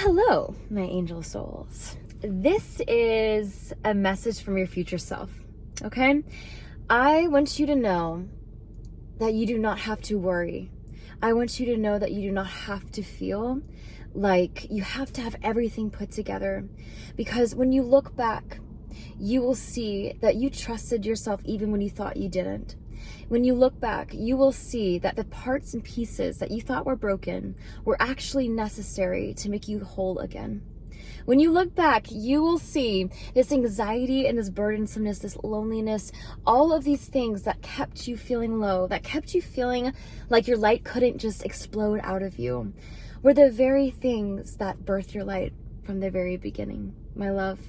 Hello, my angel souls. This is a message from your future self, okay? I want you to know that you do not have to worry. I want you to know that you do not have to feel like you have to have everything put together, because when you look back, you will see that you trusted yourself even when you thought you didn't. When you look back, you will see that the parts and pieces that you thought were broken were actually necessary to make you whole again. When you look back, you will see this anxiety and this burdensomeness, this loneliness, all of these things that kept you feeling low, that kept you feeling like your light couldn't just explode out of you, were the very things that birthed your light from the very beginning, my love.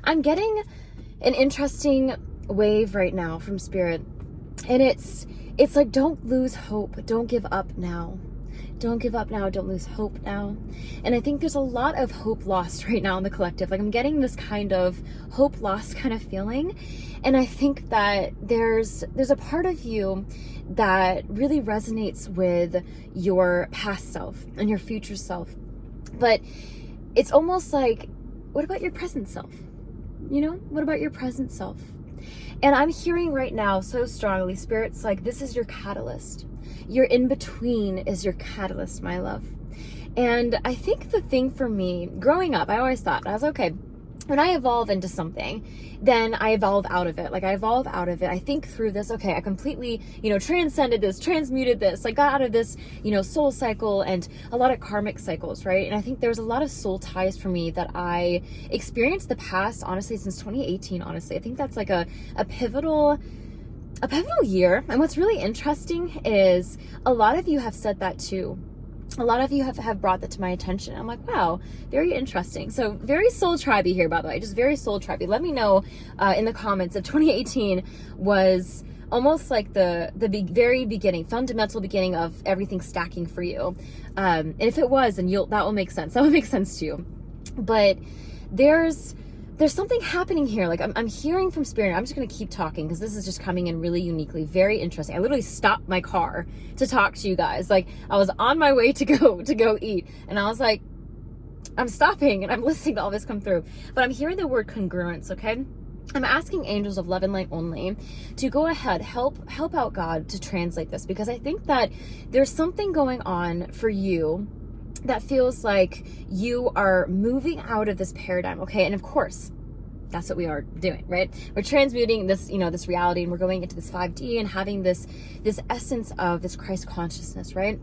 I'm getting an interesting wave right now from Spirit. And it's like, don't lose hope. Don't give up now. Don't give up now. Don't lose hope now. And I think there's a lot of hope lost right now in the collective. Like, I'm getting this kind of hope lost kind of feeling. And I think that there's a part of you that really resonates with your past self and your future self. But it's almost like, what about your present self? You know, what about your present self? And I'm hearing right now so strongly, Spirit's like, this is your catalyst. Your in-between is your catalyst, my love. And I think the thing for me, growing up, I always thought, I was okay, when I evolve into something, then I evolve out of it. Like, I evolve out of it. I think through this, okay, I completely, transcended this, transmuted this, like got out of this, soul cycle and a lot of karmic cycles, right? And I think there's a lot of soul ties for me that I experienced the past, honestly, since 2018, honestly. I think that's like a pivotal year. And what's really interesting is a lot of you have said that too. A lot of you have brought that to my attention. I'm like, wow, very interesting. So very soul tribey here, by the way, just very soul tribey. Let me know in the comments if 2018 was almost like the very beginning, fundamental beginning of everything stacking for you. And if it was, then that will make sense. That will make sense to you. But there's something happening here. Like, I'm hearing from Spirit. I'm just going to keep talking because this is just coming in really uniquely, very interesting. I literally stopped my car to talk to you guys. Like, I was on my way to go eat, and I was like, I'm stopping and I'm listening to all this come through. But I'm hearing the word congruence, okay? I'm asking angels of love and light only to go ahead, help out God to translate this, because I think that there's something going on for you that feels like you are moving out of this paradigm, okay? And of course, that's what we are doing, right? We're transmuting this, this reality, and we're going into this 5D and having this essence of this Christ consciousness, right?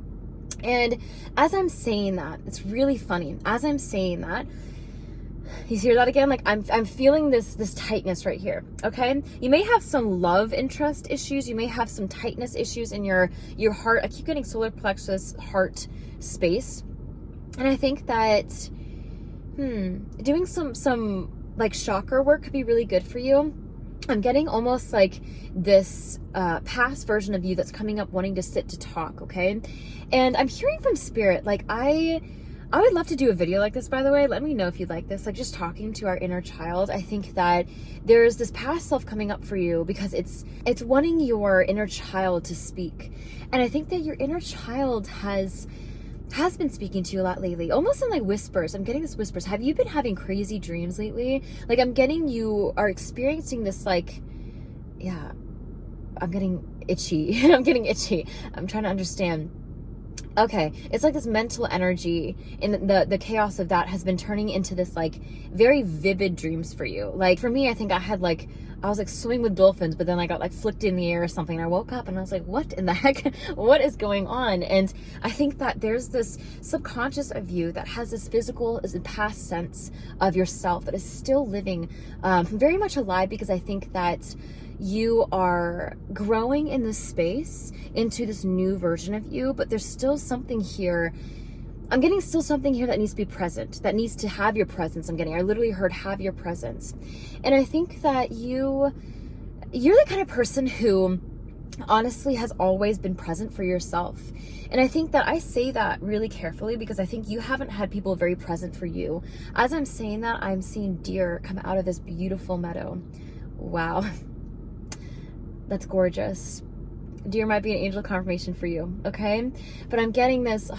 And as I'm saying that, it's really funny. As I'm saying that, you hear that again? Like, I'm feeling this tightness right here, okay? You may have some love interest issues. You may have some tightness issues in your heart. I keep getting solar plexus, heart space. And I think that doing some like chakra work could be really good for you. I'm getting almost like this past version of you that's coming up wanting to sit to talk, okay? And I'm hearing from Spirit, like, I would love to do a video like this, by the way. Let me know if you'd like this, like just talking to our inner child. I think that there's this past self coming up for you because it's wanting your inner child to speak. And I think that your inner child has been speaking to you a lot lately, almost in like whispers. I'm getting this whispers. Have you been having crazy dreams lately? Like, I'm getting you are experiencing this, like, yeah, I'm getting itchy. I'm getting itchy. I'm trying to understand. Okay, it's like this mental energy in the chaos of that has been turning into this like very vivid dreams for you. Like, for me, I think I was like swimming with dolphins, but then I got like flicked in the air or something. I woke up and I was like, what in the heck? What is going on? And I think that there's this subconscious of you that has this physical, past sense of yourself that is still living very much alive, because I think that you are growing in this space into this new version of you, but there's still something here. I'm getting still something here that needs to be present, that needs to have your presence. I literally heard have your presence. And I think that you're the kind of person who honestly has always been present for yourself. And I think that I say that really carefully because I think you haven't had people very present for you. As I'm saying that, I'm seeing deer come out of this beautiful meadow. Wow. That's gorgeous. Deer might be an angel confirmation for you, okay? But I'm getting this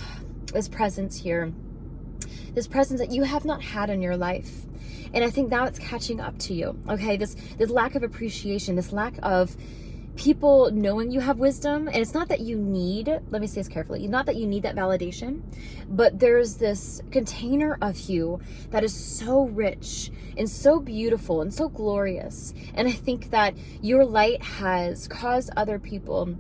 presence here. this presence that you have not had in your life. And I think now it's catching up to you, okay? This lack of appreciation, this lack of people knowing you have wisdom. And it's not that you need, let me say this carefully, not that you need that validation, but there's this container of you that is so rich and so beautiful and so glorious. And I think that your light has caused other people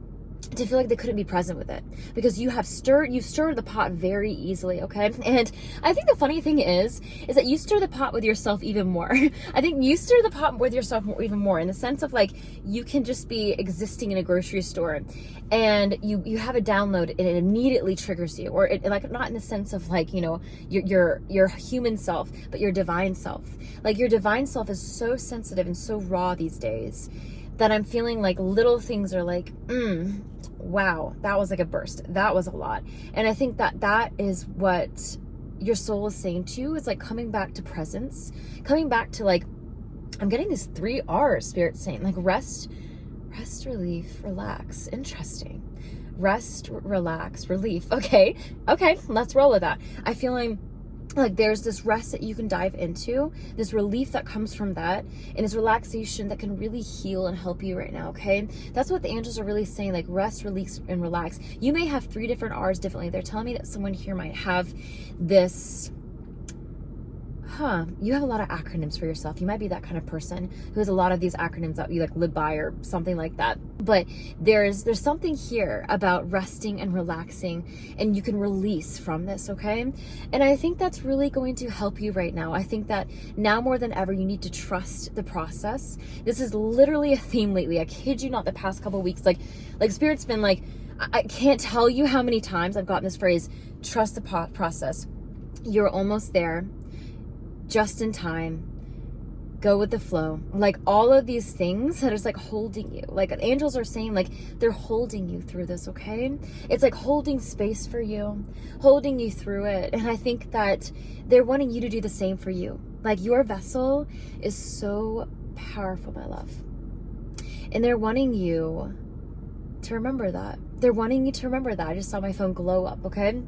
to feel like they couldn't be present with it, because you stir the pot very easily, okay? And I think the funny thing is that you stir the pot with yourself even more. I think you stir the pot with yourself even more, in the sense of like, you can just be existing in a grocery store and you have a download and it immediately triggers you, or it, like, not in the sense of like, you know, your human self, but your divine self. Like, your divine self is so sensitive and so raw these days that I'm feeling like little things are like, wow, that was like a burst. That was a lot. And I think that is what your soul is saying to you. It's like coming back to presence, coming back to like, I'm getting these 3 R's, Spirit saying, like rest, relief, relax. Interesting. Rest, relax, relief. Okay, let's roll with that. I feel like there's this rest that you can dive into, this relief that comes from that, and this relaxation that can really heal and help you right now, okay? That's what the angels are really saying, like rest, release, and relax. You may have 3 different R's differently. They're telling me that someone here might have this, you have a lot of acronyms for yourself. You might be that kind of person who has a lot of these acronyms that you like live by or something like that. But there's something here about resting and relaxing, and you can release from this, okay? And I think that's really going to help you right now. I think that now more than ever, you need to trust the process. This is literally a theme lately. I kid you not, the past couple of weeks, like Spirit's been like, I can't tell you how many times I've gotten this phrase, trust the process. You're almost there. Just in time, go with the flow. Like all of these things that is like holding you, like angels are saying, like they're holding you through this, okay? It's like holding space for you, holding you through it. And I think that they're wanting you to do the same for you. Like your vessel is so powerful, my love. And they're wanting you to remember that. They're wanting you to remember that. I just saw my phone glow up, okay?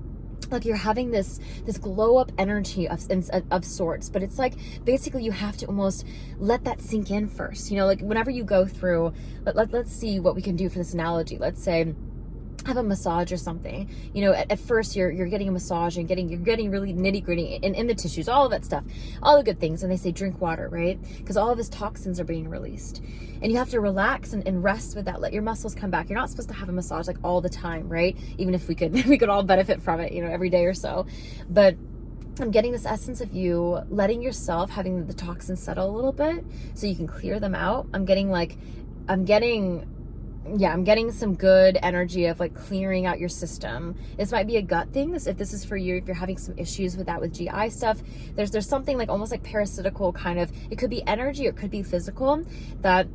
Like you're having this glow up energy of sorts, but it's like basically you have to almost let that sink in first. You know, like whenever you go through, let's see what we can do for this analogy. Let's say have a massage or something. You know, at first you're getting a massage and you're getting really nitty gritty in the tissues, all of that stuff, all the good things. And they say drink water, right? Because all of his toxins are being released. And you have to relax and rest with that. Let your muscles come back. You're not supposed to have a massage like all the time, right? Even if we could all benefit from it, you know, every day or so. But I'm getting this essence of you letting yourself, having the toxins settle a little bit so you can clear them out. I'm getting some good energy of like clearing out your system. This might be a gut thing. If this is for you, if you're having some issues with that, with GI stuff, there's something like almost like parasitical kind of, it could be energy or it could be physical, that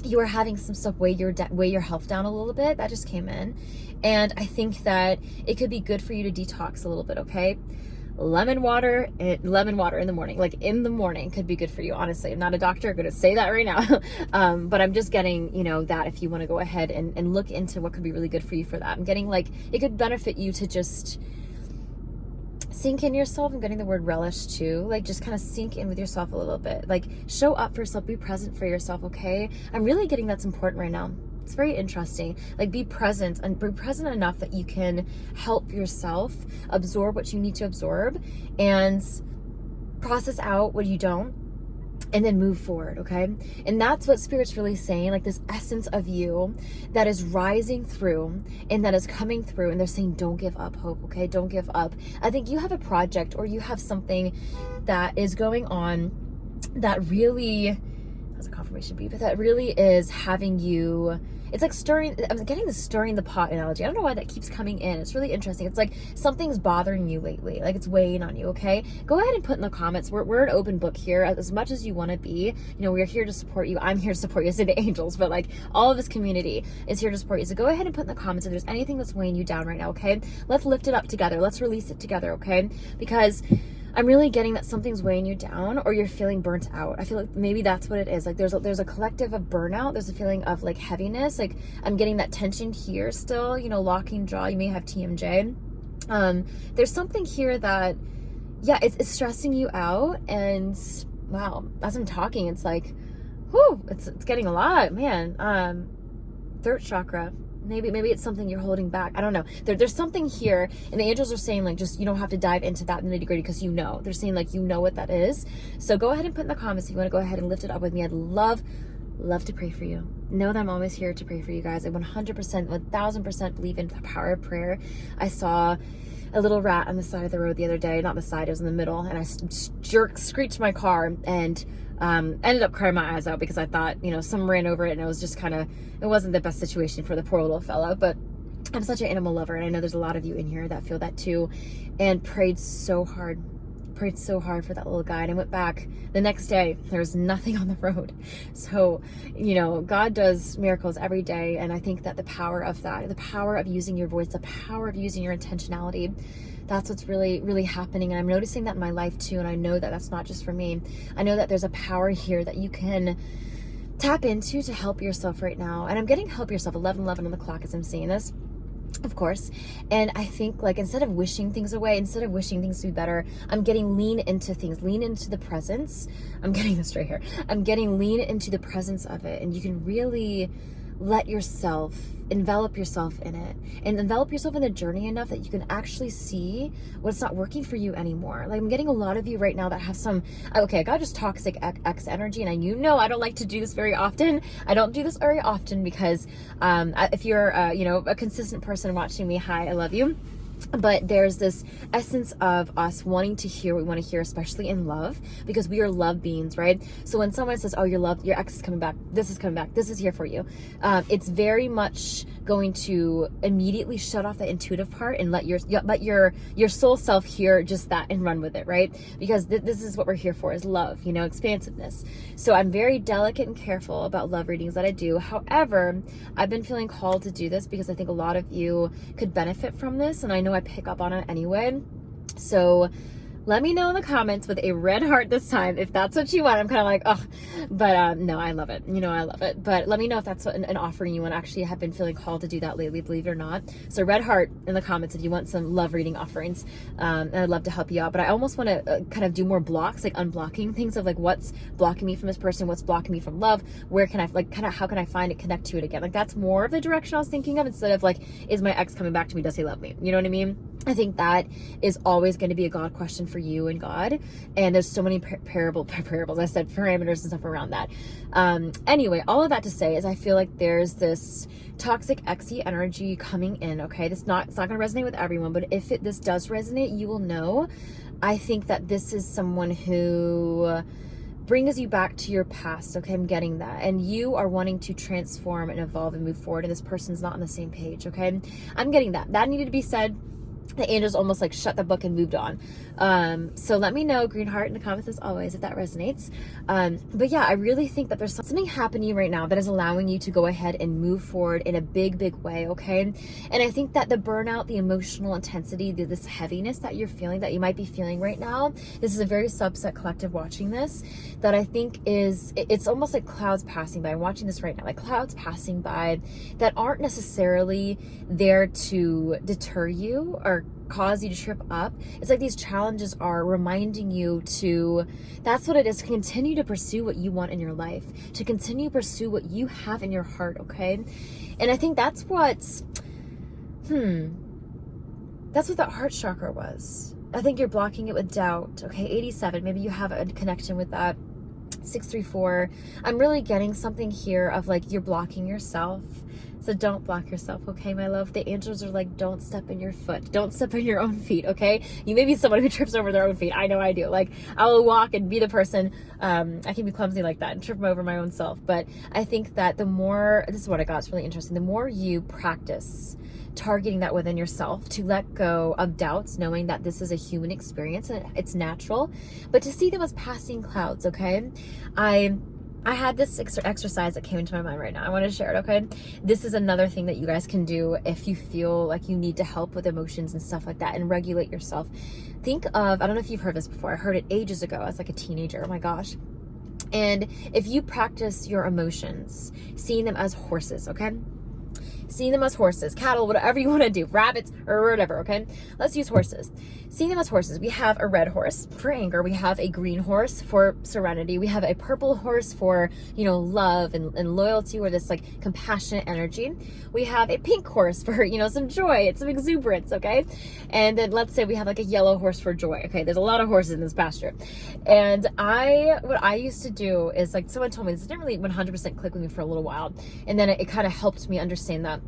you are having some stuff weigh your health down a little bit. That just came in. And I think that it could be good for you to detox a little bit, okay? Lemon water in the morning, like in the morning, could be good for you. Honestly, I'm not a doctor, I'm going to say that right now. But I'm just getting, you know, that if you want to go ahead and look into what could be really good for you for that. I'm getting like, it could benefit you to just sink in yourself. I'm getting the word relish too. Like just kind of sink in with yourself a little bit. Like show up for yourself, be present for yourself, okay? I'm really getting that's important right now. It's very interesting. Like be present and be present enough that you can help yourself absorb what you need to absorb and process out what you don't, and then move forward, okay? And that's what Spirit's really saying, like this essence of you that is rising through and that is coming through, and they're saying don't give up hope, okay? Don't give up. I think you have a project or you have something that is going on that really, that's a confirmation beep, but that really is having you, it's like stirring, I'm getting the stirring the pot analogy. I don't know why that keeps coming in. It's really interesting. It's like something's bothering you lately. Like it's weighing on you, okay? Go ahead and put in the comments. We're an open book here. As much as you want to be, you know, we're here to support you. I'm here to support you. I say the angels, but like all of this community is here to support you. So go ahead and put in the comments if there's anything that's weighing you down right now, okay? Let's lift it up together. Let's release it together, okay? Because I'm really getting that something's weighing you down or you're feeling burnt out. I feel like maybe that's what it is. Like there's a collective of burnout. There's a feeling of like heaviness. Like I'm getting that tension here still, you know, locking jaw. You may have TMJ. There's something here that yeah, it's stressing you out. And wow, as I'm talking, it's like, whew, it's getting a lot, man. Throat chakra. Maybe it's something you're holding back. I don't know. There's something here, and the angels are saying like, just, you don't have to dive into that nitty gritty because they're saying like, you know what that is. So go ahead and put in the comments if you want to go ahead and lift it up with me. I'd love to pray for you. Know that I'm always here to pray for you guys. I 100%, 1000% believe in the power of prayer. I saw a little rat on the side of the road the other day, not the side, it was in the middle, and I screeched my car and ended up crying my eyes out because I thought, someone ran over it, and it was just it wasn't the best situation for the poor little fella. But I'm such an animal lover, and I know there's a lot of you in here that feel that too, and prayed so hard for that little guy. And I went back the next day, there was nothing on the road. So, God does miracles every day. And I think that the power of that, the power of using your voice, the power of using your intentionality, that's what's really, really happening. And I'm noticing that in my life too. And I know that that's not just for me. I know that there's a power here that you can tap into to help yourself right now. And I'm getting help yourself 11:11 on the clock as I'm saying this, of course. And I think like, instead of wishing things away, instead of wishing things to be better, I'm getting lean into things, lean into the presence. I'm getting this right here. I'm getting lean into the presence of it. And you can really let yourself envelop yourself in it, and envelop yourself in the journey enough that you can actually see what's not working for you anymore. Like, I'm getting a lot of you right now that have I got just toxic X energy, and I don't like to do this very often. I don't do this very often because if you're a consistent person watching me, hi, I love you. But there's this essence of us wanting to hear what we want to hear, especially in love, because we are love beings, right? So when someone says, oh, your ex is coming back, this is coming back, this is here for you, it's very much going to immediately shut off the intuitive part and let your soul self hear just that and run with it, right? Because this is what we're here for, is love, expansiveness. So I'm very delicate and careful about love readings that I do. However, I've been feeling called to do this because I think a lot of you could benefit from this, and I know I pick up on it anyway. So let me know in the comments with a red heart this time if that's what you want. I'm kind of like, oh, but no, I love it. I love it. But let me know if that's an offering you want. Actually, I have been feeling called to do that lately, believe it or not. So red heart in the comments if you want some love reading offerings. And I'd love to help you out. But I almost want to kind of do more blocks, like unblocking things of like, what's blocking me from this person? What's blocking me from love? Where can I, how can I find it, connect to it again? Like, that's more of the direction I was thinking of, instead of like, is my ex coming back to me? Does he love me? You know what I mean? I think that is always going to be a God question for you and God. And there's so many parables, I said parameters and stuff around that. Anyway, all of that to say is I feel like there's this toxic XE energy coming in, okay? It's not going to resonate with everyone, but if this does resonate, you will know. I think that this is someone who brings you back to your past, okay? I'm getting that. And you are wanting to transform and evolve and move forward, and this person's not on the same page, okay? I'm getting that. That needed to be said. The angels almost like shut the book and moved on. So let me know, green heart, in the comments as always, if that resonates. But yeah, I really think that there's something happening right now that is allowing you to go ahead and move forward in a big, big way, okay? And I think that the burnout, the emotional intensity, this heaviness that you're feeling, that you might be feeling right now, this is a very subset collective watching this, that I think it's almost like clouds passing by. I'm watching this right now, like clouds passing by that aren't necessarily there to deter you or cause you to trip up. It's like these challenges are reminding you that's what it is, to continue to pursue what you want in your life, to continue to pursue what you have in your heart, okay? And I think that's what that heart chakra was. I think you're blocking it with doubt, okay? 87, maybe you have a connection with that. 634, I'm really getting something here of like, you're blocking yourself. So don't block yourself, okay, my love? The angels are like, don't step in your foot. Don't step in your own feet, okay? You may be someone who trips over their own feet. I know I do. Like, I will walk and be the person. I can be clumsy like that and trip over my own self. But I think that the more, this is what I got, it's really interesting. The more you practice targeting that within yourself, to let go of doubts, knowing that this is a human experience and it's natural, but to see them as passing clouds, okay? I had this exercise that came into my mind right now. I want to share it, okay? This is another thing that you guys can do if you feel like you need to help with emotions and stuff like that and regulate yourself. Think of, I don't know if you've heard this before. I heard it ages ago as like a teenager. Oh my gosh. And if you practice your emotions, seeing them as horses, okay? seeing them as horses, cattle, whatever you want to do, rabbits or whatever, okay? Let's use horses. Seeing them as horses, we have a red horse for anger. We have a green horse for serenity. We have a purple horse for, love and loyalty, or this like compassionate energy. We have a pink horse for, some joy and some exuberance, okay? And then let's say we have like a yellow horse for joy, okay? There's a lot of horses in this pasture. And what I used to do is, like, someone told me this didn't really 100% click with me for a little while. And then it kind of helped me understand that.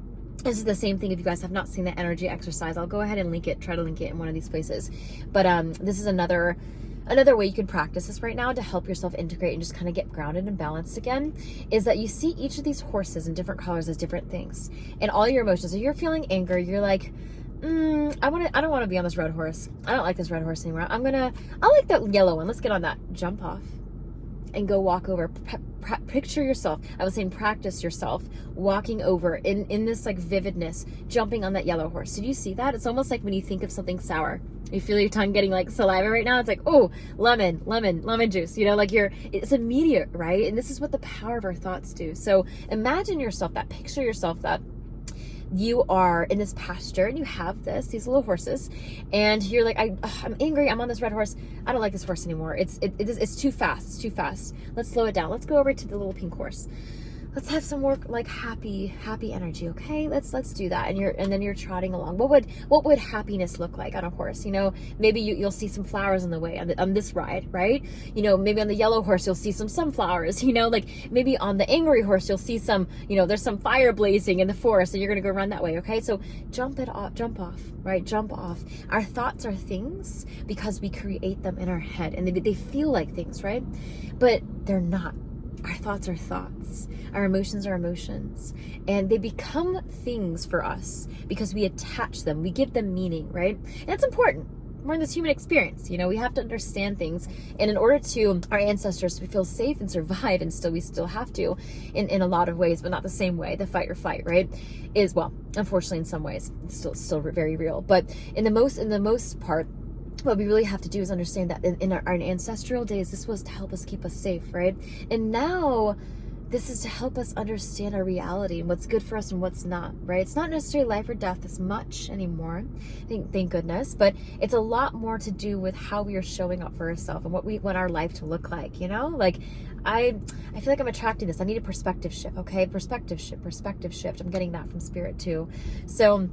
This is the same thing. If you guys have not seen the energy exercise, I'll go ahead and try to link it in one of these places. But this is another way you can practice this right now to help yourself integrate and just kind of get grounded and balanced again, is that you see each of these horses in different colors as different things. And all your emotions, if you're feeling anger, you're like, I don't want to be on this red horse. I don't like this red horse anymore. I like that yellow one. Let's get on that. Jump off and go walk over. Picture yourself. I was saying practice yourself walking over in this like vividness, jumping on that yellow horse. Did you see that? It's almost like when you think of something sour. You feel your tongue getting like saliva right now. It's like, oh, lemon juice. It's immediate, right? And this is what the power of our thoughts do. So imagine yourself that, picture yourself that you are in this pasture and you have these little horses, and you're like, I'm angry. I'm on this red horse. I don't like this horse anymore. It's too fast. It's too fast. Let's slow it down. Let's go over to the little pink horse. Let's have some more like happy energy, okay? Let's do that. And then you're trotting along. What would happiness look like on a horse? Maybe you'll see some flowers on the way on this ride, right? Maybe on the yellow horse you'll see some sunflowers. Like maybe on the angry horse you'll see some, there's some fire blazing in the forest, and you're gonna go run that way, okay? So jump off, right? Jump off. Our thoughts are things because we create them in our head, and they feel like things, right? But they're not. Our thoughts are thoughts. Our emotions are emotions. And they become things for us because we attach them. We give them meaning, right? And it's important. We're in this human experience. We have to understand things. And in order to our ancestors to feel safe and survive, and we still have to in a lot of ways, but not the same way. The fight or flight, right? Is, well, unfortunately in some ways, it's still very real. But in the most part, what we really have to do is understand that in our ancestral days, this was to help us keep us safe, right? And now this is to help us understand our reality and what's good for us and what's not, right? It's not necessarily life or death as much anymore, thank goodness, but it's a lot more to do with how we are showing up for ourselves and what we want our life to look like, Like, I feel like I'm attracting this. I need a perspective shift, okay? Perspective shift. I'm getting that from spirit too. So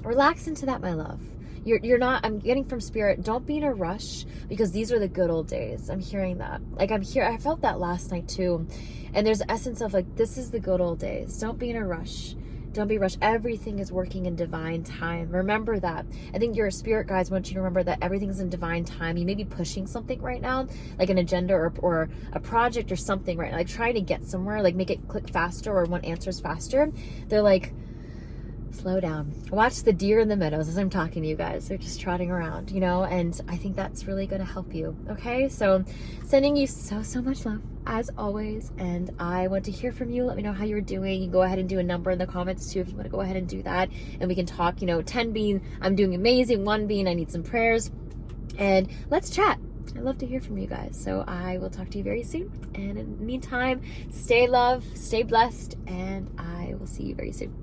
relax into that, my love. I'm getting from spirit, don't be in a rush, because these are the good old days. I'm hearing that. Like, I felt that last night too. And there's the essence of like, this is the good old days. Don't be in a rush. Don't be rushed. Everything is working in divine time. Remember that. I think your spirit guides want you to remember that everything's in divine time. You may be pushing something right now, like an agenda or a project or something right now, like trying to get somewhere, like make it click faster or want answers faster. They're like, slow down. Watch the deer in the meadows as I'm talking to you guys. They're just trotting around, and I think that's really going to help you. Okay. So sending you so much love as always. And I want to hear from you. Let me know how you're doing. You can go ahead and do a number in the comments too, if you want to go ahead and do that. And we can talk, 10 being I'm doing amazing, 1 being I need some prayers, and let's chat. I love to hear from you guys. So I will talk to you very soon. And in the meantime, stay loved, stay blessed, and I will see you very soon.